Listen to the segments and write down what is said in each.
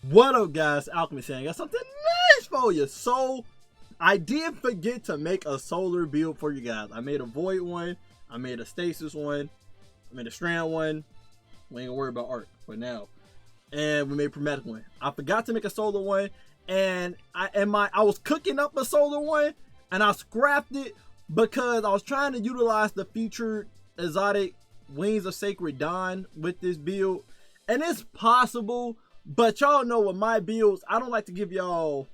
What up, guys? Alchemist saying, I got something nice for you. So, I did forget to make a solar build for you guys. I made a void one, I made a stasis one, I made a strand one. We ain't gonna worry about art for now. And we made chromatic one. I forgot to make a solar one, and I was cooking up a solar one, and I scrapped it because I was trying to utilize the featured exotic Wings of Sacred Dawn with this build, and it's possible. But y'all know with my builds, I don't like to give y'all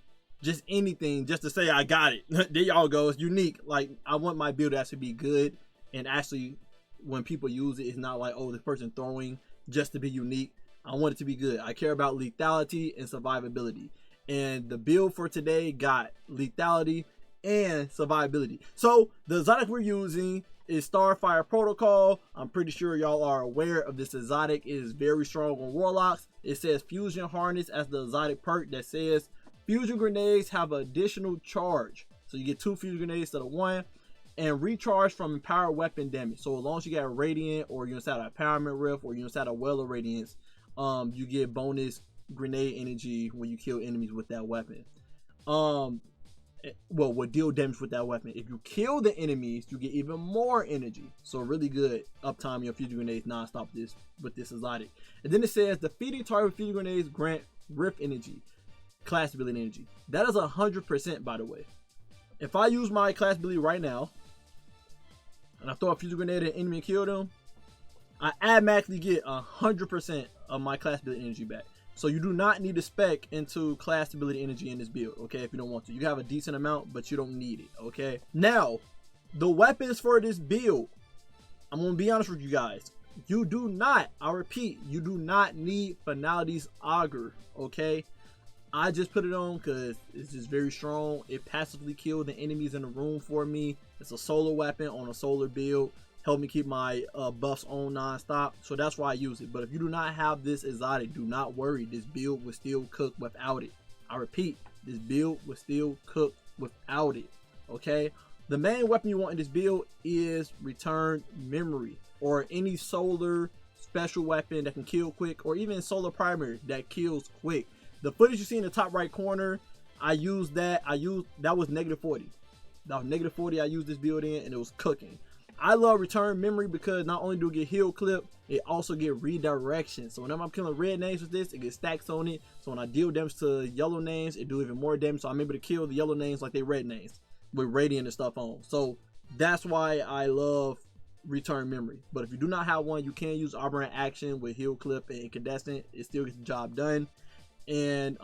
just anything just to say I got it. There y'all go. It's unique. Like, I want my build to actually be good, and actually when people use it, it's not like, oh, this person throwing just to be unique. I want it to be good. I care about lethality and survivability, and the build for today got lethality and survivability. So the exotic we're using is Starfire Protocol. I'm pretty sure y'all are aware of this exotic. It is very strong on Warlocks. It says Fusion Harness as the exotic perk that says Fusion Grenades have additional charge. So you get 2 Fusion Grenades instead of 1. And recharge from Empowered Weapon damage. So as long as you got Radiant, or you inside a Empowerment Rift, or you inside a Well of Radiance, you get bonus grenade energy when you kill enemies with that weapon. Well, will deal damage with that weapon. If you kill the enemies, you get even more energy. So really good uptime your fusion grenades non-stop with this exotic. And then it says defeating target fusion grenades grant rift energy, class ability energy. That is 100%, by the way. If I use my class ability right now and I throw a fusion grenade at an enemy and kill them, I automatically get 100% of my class ability energy back. So you do not need to spec into class ability energy in this build, okay, if you don't want to. You have a decent amount, but you don't need it, okay? Now, the weapons for this build, I'm going to be honest with you guys. You do not, I repeat, you do not need Finality's Augur, okay? I just put it on because it's just very strong. It passively killed the enemies in the room for me. It's a solar weapon on a solar build. Help me keep my buffs on non-stop, so that's why I use it. But if you do not have this exotic, do not worry, this build will still cook without it. I repeat, this build will still cook without it, okay? The main weapon you want in this build is Return Memory, or any solar special weapon that can kill quick, or even solar primary that kills quick. The footage you see in the top right corner, I used that. That was -40. That was -40 I used this build in, and it was cooking. I love Return Memory because not only do it get heal clip, it also get redirection. So whenever I'm killing red names with this, it gets stacks on it. So when I deal damage to yellow names, it do even more damage. So I'm able to kill the yellow names like they red names with radiant and stuff on. So that's why I love Return Memory. But if you do not have one, you can use Aberrant Action with heal clip and incandescent. It still gets the job done. And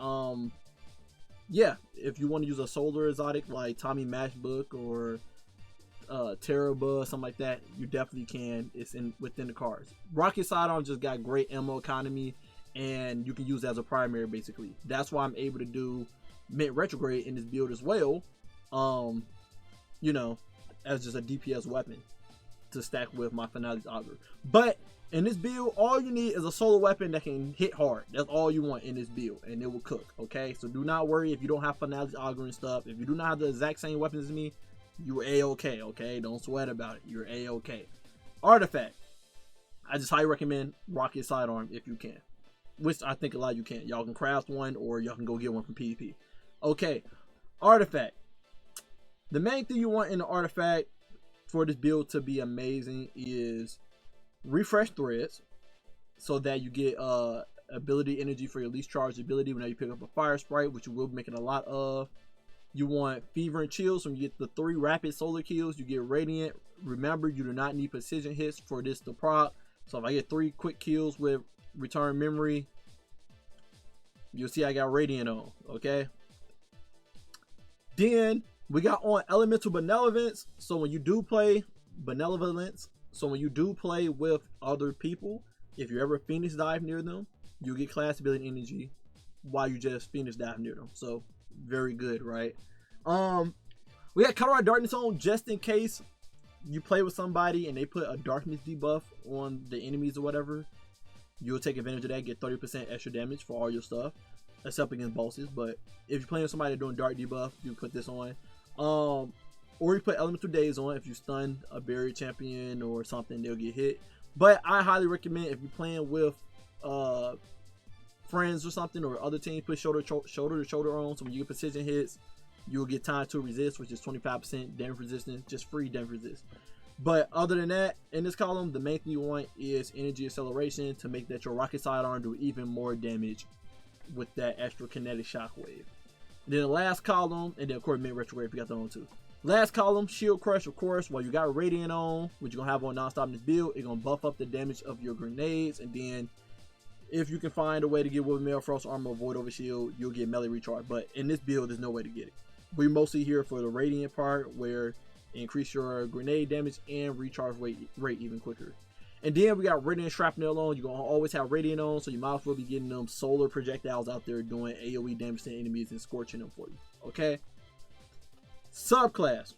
yeah, if you want to use a solar exotic like Tommy Matchbook or Terrabuzz, something like that, you definitely can. It's within the cards. Rocket Sidearm just got great ammo economy, and you can use it as a primary basically. That's why I'm able to do Mint Retrograde in this build as well, you know, as just a DPS weapon to stack with my Finality's Augur. But in this build, all you need is a solar weapon that can hit hard. That's all you want in this build, and it will cook, okay? So do not worry if you don't have Finality's Augur and stuff. If you do not have the exact same weapons as me, you're a-okay, okay? Don't sweat about it. You're a-okay. Artifact. I just highly recommend Rocket Sidearm if you can. Which I think a lot of you can. Y'all can craft one, or y'all can go get one from PvP. Okay. Artifact. The main thing you want in the artifact for this build to be amazing is refresh threads, so that you get ability energy for your least charged ability whenever you pick up a fire sprite, which you will be making a lot of. You want Fever and Chills, so when you get the 3 rapid solar kills, you get Radiant. Remember, you do not need precision hits for this to proc. So if I get 3 quick kills with Return Memory, you'll see I got Radiant on, okay? Then we got on Elemental Benevolence. So when you do play Benevolence, so when you do play with other people, if you ever Phoenix dive near them, you get class ability energy while you just Phoenix dive near them. So very good, right? We got Color Darkness on just in case you play with somebody and they put a darkness debuff on the enemies or whatever. You'll take advantage of that, get 30% extra damage for all your stuff, except against bosses. But if you're playing with somebody doing dark debuff, you put this on. Or you put Elemental Daze on. If you stun a barrier champion or something, they'll get hit. But I highly recommend, if you're playing with friends or something, or other teams put shoulder to shoulder on. So when you get precision hits, you'll get time to resist, which is 25% damage resistance, just free damage resist. But other than that, in this column, the main thing you want is energy acceleration to make that your rocket sidearm do even more damage with that extra kinetic shockwave. Then the last column, and then of course mid retrograde if you got that on too. Last column, shield crush, of course. While you got radiant on, which you're gonna have on nonstop in this build, it's gonna buff up the damage of your grenades, and then if you can find a way to get Woven Mail, Frost Armor, Void Over Shield, you'll get melee recharge. But in this build, there's no way to get it. We're mostly here for the radiant part, where increase your grenade damage and recharge rate even quicker. And then we got Radiant Shrapnel on. You're going to always have Radiant on, so you might as well be getting them solar projectiles out there doing AoE damage to enemies and scorching them for you. Okay? Subclass.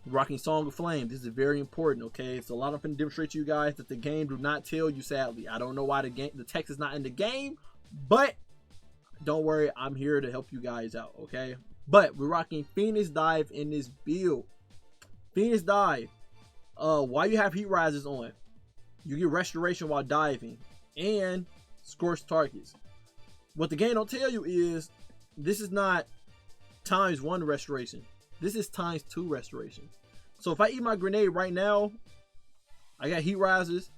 Rocking Song of Flame. This is very important, okay? So a lot of them demonstrate to you guys that the game do not tell you, sadly. I don't know why the text is not in the game, but don't worry, I'm here to help you guys out, okay? But we're rocking Phoenix Dive in this build. Phoenix Dive. While you have Heat Rises on, you get restoration while diving and scorched targets. What the game don't tell you is this is not ×1 restoration. This is ×2 restoration. So if I eat my grenade right now, I got Heat Rises.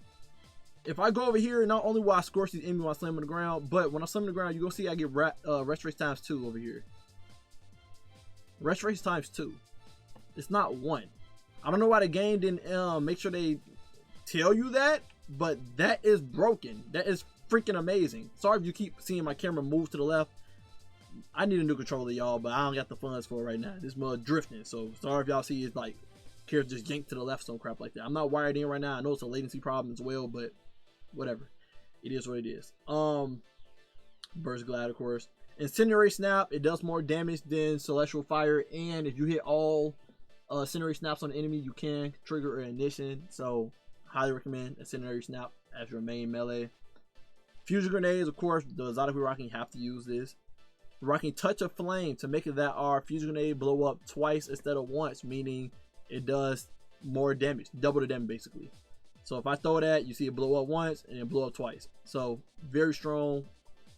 If I go over here, not only will I scorch these enemies while I slam on the ground, but when I slam on the ground, you're going to see I get restoration ×2 over here. Restoration ×2. It's not 1. I don't know why the game didn't make sure they tell you that, but that is broken. That is freaking amazing. Sorry if you keep seeing my camera move to the left. I need a new controller, y'all, but I don't got the funds for it right now. This mud drifting, so sorry if y'all see it like character just yanked to the left, some crap like that. I'm not wired in right now. I know it's a latency problem as well, but whatever. It is what it is. Burst Glide, of course. Incendiary Snap, it does more damage than Celestial Fire, and if you hit all Incendiary Snaps on the enemy, you can trigger an ignition. So highly recommend Incendiary Snap as your main melee. Fusion Grenades, of course, the exotic we're rocking have to use this. We're rocking Touch of Flame to make it that our Fusion Grenade blow up twice instead of once, meaning it does more damage, double the damage basically. So if I throw that, you see it blow up once and then blow up twice. So very strong,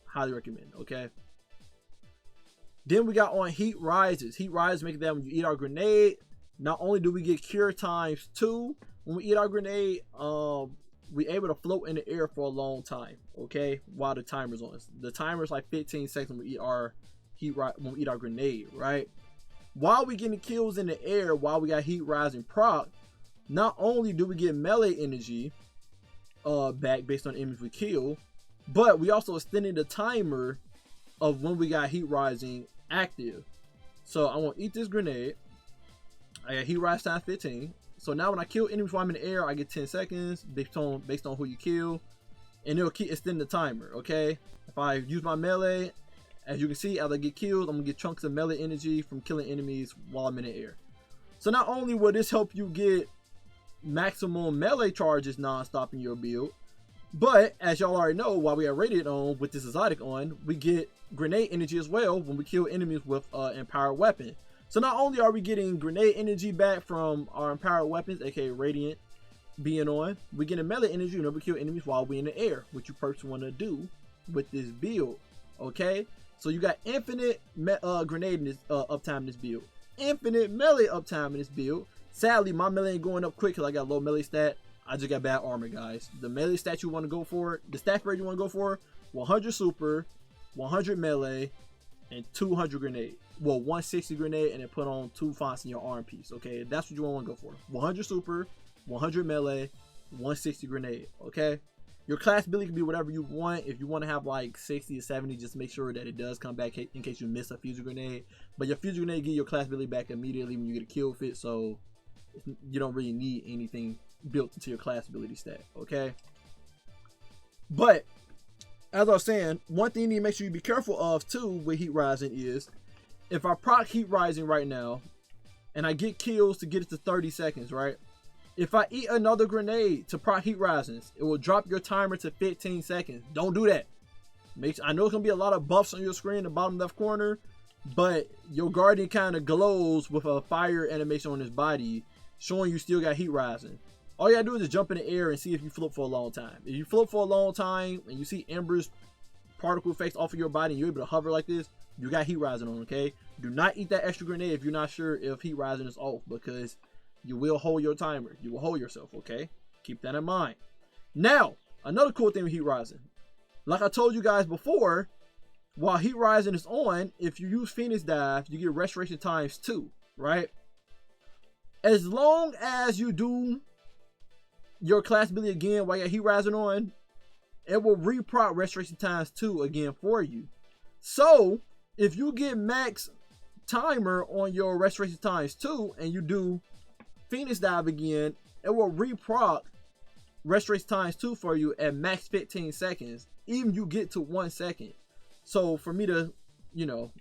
highly recommend, okay? Then we got on Heat Rises. Heat Rises make it that when you eat our grenade, not only do we get cure ×2, when we eat our grenade, we're able to float in the air for a long time, okay, while the timer's on. The timer's like 15 seconds when we eat our grenade, right? While we getting kills in the air, while we got Heat Rising proc, not only do we get melee energy back based on enemies we kill, but we also extended the timer of when we got Heat Rising active. So I want to eat this grenade. I got Heat Rise ×15. So now when I kill enemies while I'm in the air, I get 10 seconds based on who you kill, and it'll keep extending the timer, okay? If I use my melee, as you can see, as I get killed, I'm gonna get chunks of melee energy from killing enemies while I'm in the air. So not only will this help you get maximum melee charges non-stop in your build, but as y'all already know, while we have Radiant on with this exotic on, we get grenade energy as well when we kill enemies with empowered weapon. So not only are we getting grenade energy back from our empowered weapons, aka Radiant being on, we getting melee energy whenever we kill enemies while we in the air, which you personally want to do with this build, okay? So you got infinite grenade in this, uptime in this build, infinite melee uptime in this build. Sadly, my melee ain't going up quick because I got low melee stat. I just got bad armor, guys. The melee stat you want to go for, the stat rate you want to go for, 100 super, 100 melee, and 200 grenade. Well, 160 grenade, and then put on 2 fonts in your arm piece, okay? That's what you want to go for. 100 super, 100 melee, 160 grenade, okay? Your class ability can be whatever you want. If you want to have like 60 or 70, just make sure that it does come back in case you miss a fusion grenade. But your fusion grenade get your class ability back immediately when you get a kill fit, so you don't really need anything built into your class ability stat, okay? But as I was saying, one thing you need to make sure you be careful of too with Heat Rising is, if I proc Heat Rising right now and I get kills to get it to 30 seconds, right? If I eat another grenade to proc Heat Risings, it will drop your timer to 15 seconds. Don't do that. I know it's gonna be a lot of buffs on your screen in the bottom left corner, but your Guardian kind of glows with a fire animation on his body, showing you still got Heat Rising. All you gotta do is just jump in the air and see if you float for a long time. If you float for a long time and you see embers particle effects off of your body and you're able to hover like this, you got heat rising on, okay? Do not eat that extra grenade if you're not sure if heat rising is off, because you will hold your timer. You will hold yourself, okay? Keep that in mind. Now, another cool thing with heat rising. Like I told you guys before, while heat rising is on, if you use Phoenix Dive, you get restoration times 2, right? As long as you do your class ability again while you got heat rising on, it will reproc restoration times 2 again for you. So, if you get max timer on your restoration times 2 and you do Phoenix Dive again, it will reproc restoration times 2 for you at max 15 seconds, even you get to 1 second. So for me to, you know,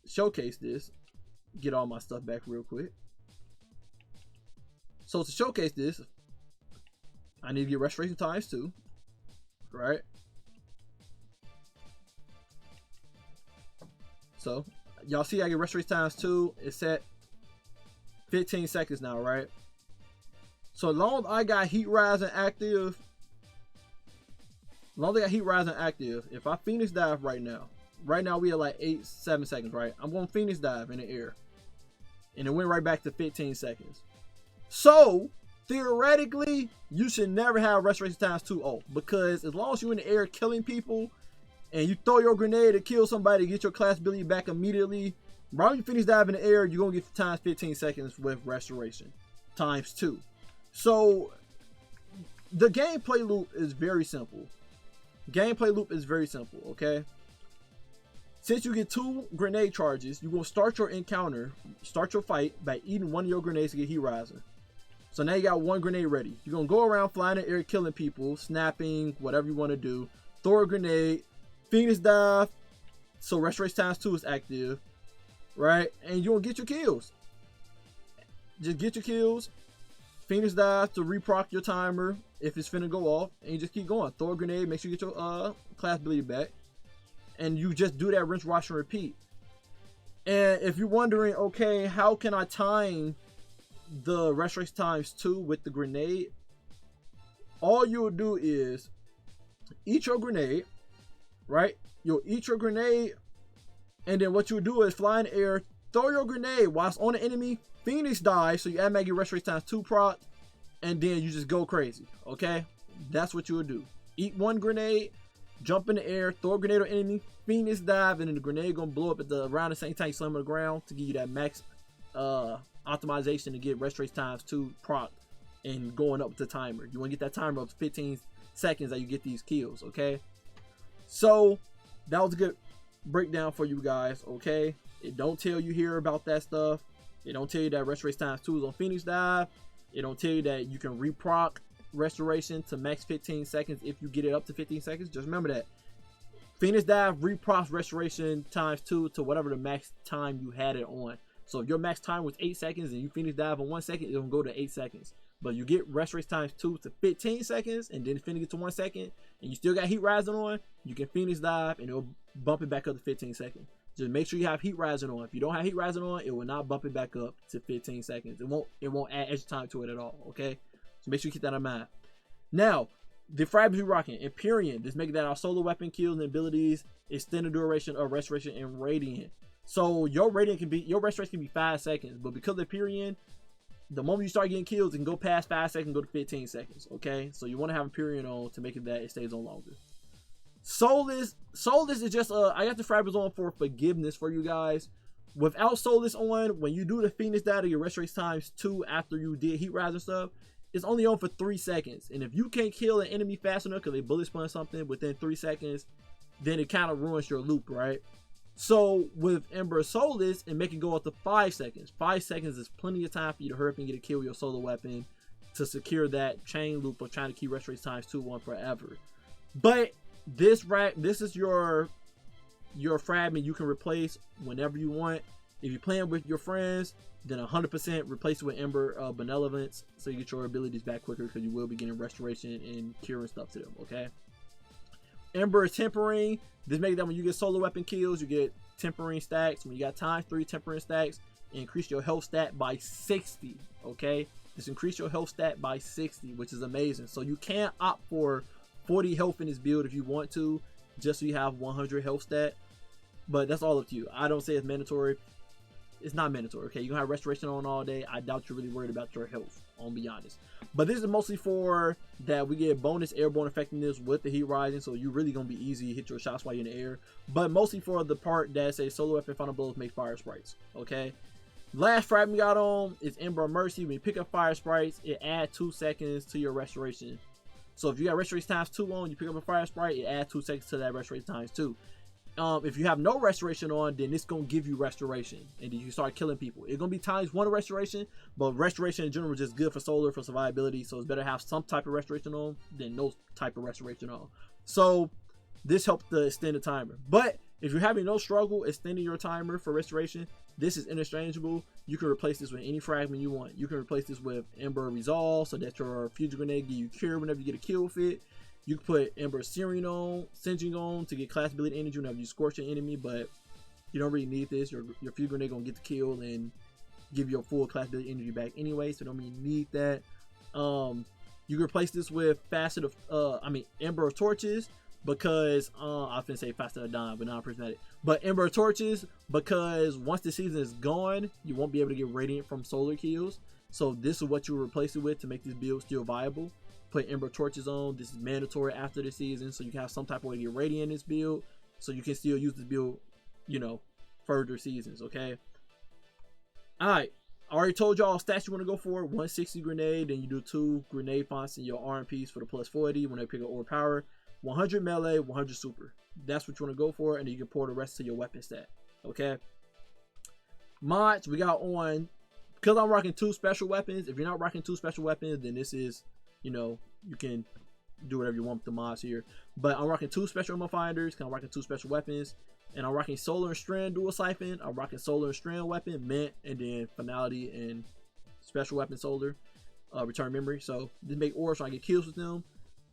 showcase this, get all my stuff back real quick. So to showcase this, I need to get restoration times 2, right? So y'all see I get restoration times 2. It's at 15 seconds now, right? So as long as I got heat rising active, if I Phoenix Dive right now we at like 7 seconds, right? I'm going to Phoenix Dive in the air, and it went right back to 15 seconds. So theoretically, you should never have restoration times 2 off, because as long as you're in the air killing people and you throw your grenade to kill somebody, get your class ability back immediately, right when you Phoenix Dive in the air, you're gonna get times 15 seconds with restoration times 2. So the gameplay loop is very simple. Okay? Since you get 2 grenade charges, you're gonna start your encounter, start your fight by eating one of your grenades to get heat rising. So now you got 1 grenade ready. You're gonna go around flying in the air, killing people, snapping, whatever you want to do. Throw a grenade, Phoenix Dive, so restoration times 2 is active, right? And you're gonna get your kills. Just get your kills. Phoenix Dive to reproc your timer if it's finna go off, and you just keep going. Throw a grenade, make sure you get your class ability back, and you just do that rinse, wash, and repeat. And if you're wondering, okay, how can I time the restoration times 2 with the grenade? All you'll do is eat your grenade, right? You'll eat your grenade, and then what you'll do is fly in the air, throw your grenade whilst on the enemy, Phoenix Dive, so you automatically get restoration times 2 proc, and then you just go crazy, okay? That's what you would do. Eat 1 grenade, jump in the air, throw a grenade on enemy, Phoenix Dive, and then the grenade gonna blow up at around the same time you slam on the ground to give you that max optimization to get restoration times 2 proc and going up the timer. You want to get that timer up to 15 seconds that you get these kills, okay? So that was a good breakdown for you guys, okay? It don't tell you here about that stuff. It don't tell you that restoration times 2 is on Phoenix Dive. It don't tell you that you can reproc restoration to max 15 seconds if you get it up to 15 seconds. Just remember that Phoenix Dive reprocs restoration times 2 to whatever the max time you had it on. So if your max time was 8 seconds and you Phoenix Dive in 1 second, it'll go to 8 seconds. But you get restoration times 2 to 15 seconds, and then Phoenix get to 1 second, and you still got heat rising on, you can Phoenix Dive and it'll bump it back up to 15 seconds. Just make sure you have heat rising on. If you don't have heat rising on, it will not bump it back up to 15 seconds. It won't add extra time to it at all, okay? So make sure you keep that in mind. Now, the fragments we're rocking, Empyrean, just making that our solar weapon kills and abilities, extended duration of restoration and radiant. So your restoration can be 5 seconds, but because of Empyrean, the moment you start getting kills, it can go past 5 seconds, go to 15 seconds, okay? So you want to have Empyrean on to make it that it stays on longer. Soulless is just I got the fragments on for forgiveness for you guys. Without Soulless on, when you do the Phoenix Dive, your restoration times 2 after you did heat rise and stuff, it's only on for 3 seconds. And if you can't kill an enemy fast enough because they bullet spun something within 3 seconds, then it kind of ruins your loop, right? So with Ember Soulless, and make it go up to 5 seconds. 5 seconds is plenty of time for you to hurry up and get a kill with your solar weapon to secure that chain loop of trying to keep restoration times 2 on forever. But this is your fragment you can replace whenever you want. If you're playing with your friends, then 100% replace it with Ember Benevolence, so you get your abilities back quicker, because you will be getting restoration and curing stuff to them, okay? Ember is tempering. This makes that when you get solar weapon kills, you get tempering stacks. When you got times 3 tempering stacks, increase your health stat by 60, okay? Just increase your health stat by 60, which is amazing. So you can opt for 40 health in this build if you want to, just so you have 100 health stat. But that's all up to you. I don't say it's mandatory. It's not mandatory, okay? You can have restoration on all day. I doubt you're really worried about your health, I'll be honest. But this is mostly for that we get bonus airborne effectiveness with the heat rising, so you're really gonna be easy to hit your shots while you're in the air. But mostly for the part that says solar weapon final blows make fire sprites, okay? Last fragment we got on is Ember of Mercy. When you pick up fire sprites, it adds 2 seconds to your restoration. So if you got restoration times 2 on, you pick up a fire sprite, it adds 2 seconds to that restoration times 2. If you have no restoration on, then it's gonna give you restoration, and then you start killing people. It's gonna be times 1 of restoration, but restoration in general is just good for solar, for survivability. So it's better to have some type of restoration on than no type of restoration on. So this helps to extend the timer. But if you're having no struggle extending your timer for restoration, this is interchangeable. You can replace this with any fragment you want. You can replace this with Ember Resolve, so that your fusion grenade give you cure whenever you get a kill fit. You can put Ember Singeing on to get class ability energy whenever you scorch an enemy, but you don't really need this. Your fusion grenade gonna get the kill and give you a full class ability energy back anyway, so don't really need that. You can replace this with Ember of Torches, because I was gonna say Facet of Dawn, but not prismatic. But Ember of Torches, because once the season is gone, you won't be able to get radiant from solar kills. So this is what you replace it with to make this build still viable. Put Ember Torches on. This is mandatory after the season, so you can have some type of way to get radiant in this build, so you can still use this build, you know, further seasons. Okay. All right. I already told y'all stats you want to go for. 160 grenade, then you do 2 grenade fonts in your arm piece for the plus 40 when they pick up overpower. 100 melee, 100 super. That's what you want to go for, and then you can pour the rest to your weapon stat. Okay. Mods we got on, because I'm rocking 2 special weapons. If you're not rocking 2 special weapons, then this is, you know, you can do whatever you want with the mods here. But I'm rocking 2 special ammo finders, because I'm rocking 2 special weapons. And I'm rocking Solar and Strand dual siphon. I'm rocking Solar and Strand weapon, mint, and then finality and special weapon solar, return memory. So this make orbs so I get kills with them.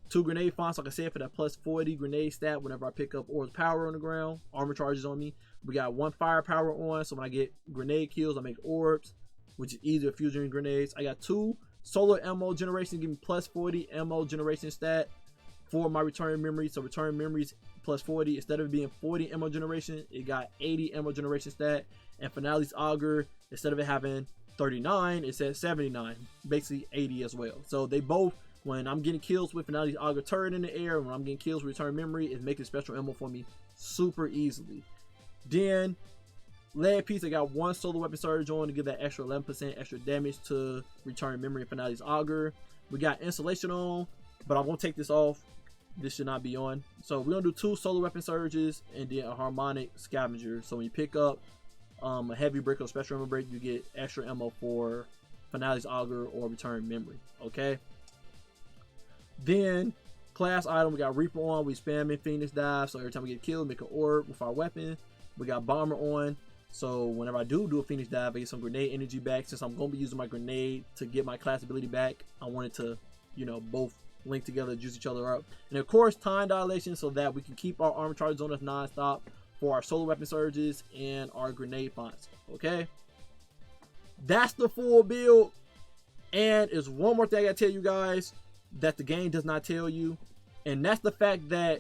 2 grenade fonts, like I said, for that plus 40 grenade stat whenever I pick up orbs power on the ground. Armor charges on me. We got 1 firepower on, so when I get grenade kills, I make orbs, which is easier fusion grenades. I got 2 solar ammo generation, give me plus 40 ammo generation stat for my return memory. So return memories plus 40, instead of being 40 ammo generation, it got 80 ammo generation stat. And finale's auger, instead of it having 39, it says 79, basically 80 as well. So they both, when I'm getting kills with finale's auger turret in the air, and when I'm getting kills with return memory, it's making special ammo for me super easily. Then lead piece, I got 1 solar weapon surge on to give that extra 11% extra damage to return memory and finale's auger. We got insulation on, but I'm gonna take this off. This should not be on. So we're gonna do 2 solar weapon surges and then a harmonic scavenger. So when you pick up a heavy brick or special ammo brick, you get extra ammo for finale's auger or return memory. Okay. Then class item, we got Reaper on. We spamming Phoenix dive, so every time we get killed, make an orb with our weapon. We got Bomber on, so whenever I do a Phoenix dive, I get some grenade energy back. Since I'm gonna be using my grenade to get my class ability back, I wanted to, you know, both link together, juice each other up. And of course, time dilation, so that we can keep our armor charges on us non-stop for our solar weapon surges and our grenade fonts. Okay, that's the full build. And there's one more thing I gotta tell you guys that the game does not tell you, and that's the fact that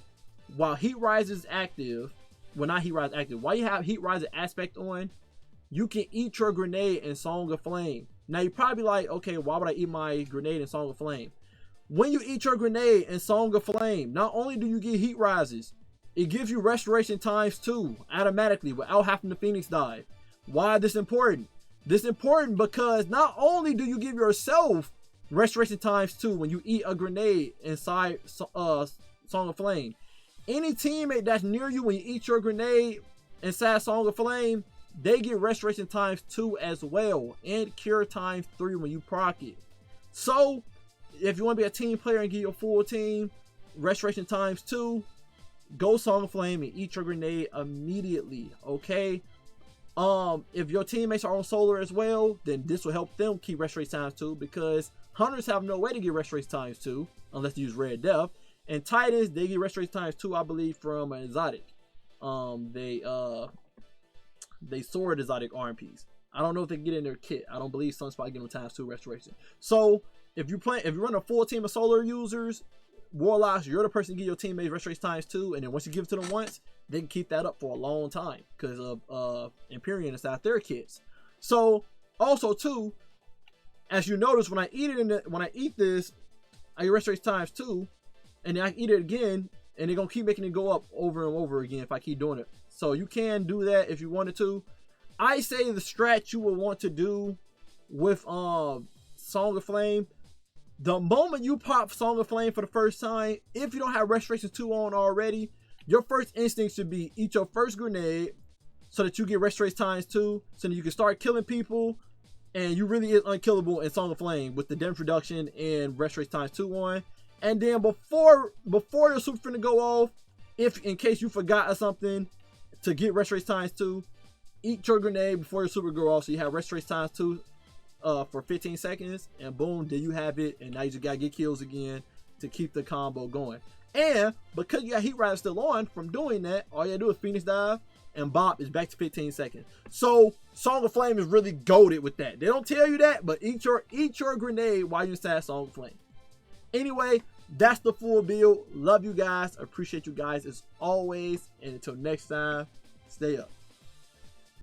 while Heat Rise is active, well, not Heat Rise active, while you have Heat Rise aspect on, you can eat your grenade in Song of Flame. Now you're probably like, okay, why would I eat my grenade in Song of Flame? When you eat your grenade in Song of Flame, not only do you get Heat Rises, it gives you restoration times 2 automatically without having to Phoenix dive. Why is this important? This is important because not only do you give yourself restoration times 2 when you eat a grenade inside Song of Flame, any teammate that's near you when you eat your grenade inside Song of Flame, they get restoration times 2 as well, and cure times 3 when you proc it. So if you want to be a team player and get your full team restoration times 2, go Song of Flame and eat your grenade immediately. Okay, if your teammates are on solar as well, then this will help them keep restoration times 2, because hunters have no way to get restoration times 2 unless they use Red Death, and Titans, they get restoration times 2, I believe, from an exotic. They sword exotic arm piece. I don't know if they get in their kit. I don't believe Sunspot get them times 2 restoration. So if you run a full team of solar users, Warlocks, you're the person to give your teammates restoration times 2, and then once you give it to them once, they can keep that up for a long time because of Empyrean inside their kits. So also too, as you notice, when I eat it when I eat this, I get restoration times 2, and then I eat it again, and they're gonna keep making it go up over and over again if I keep doing it. So you can do that if you wanted to. I say the strat you will want to do with Song of Flame, the moment you pop Song of Flame for the first time, if you don't have Restoration 2 on already, your first instinct should be eat your first grenade so that you get Restoration times 2, so that you can start killing people, and you really is unkillable in Song of Flame with the damage reduction and Restoration times 2 on. And then before your super finna go off, if in case you forgot or something to get Restoration times 2, eat your grenade before your super go off, so you have Restoration times 2 for 15 seconds, and boom, there you have it. And now you just gotta get kills again to keep the combo going. And because you got Heat Rider still on from doing that, all you gotta do is Phoenix Dive, and bop is back to 15 seconds. So Song of Flame is really goated with that. They don't tell you that, but eat your grenade while you're inside Song of Flame. Anyway, that's the full build. Love you guys. Appreciate you guys as always. And until next time, stay up.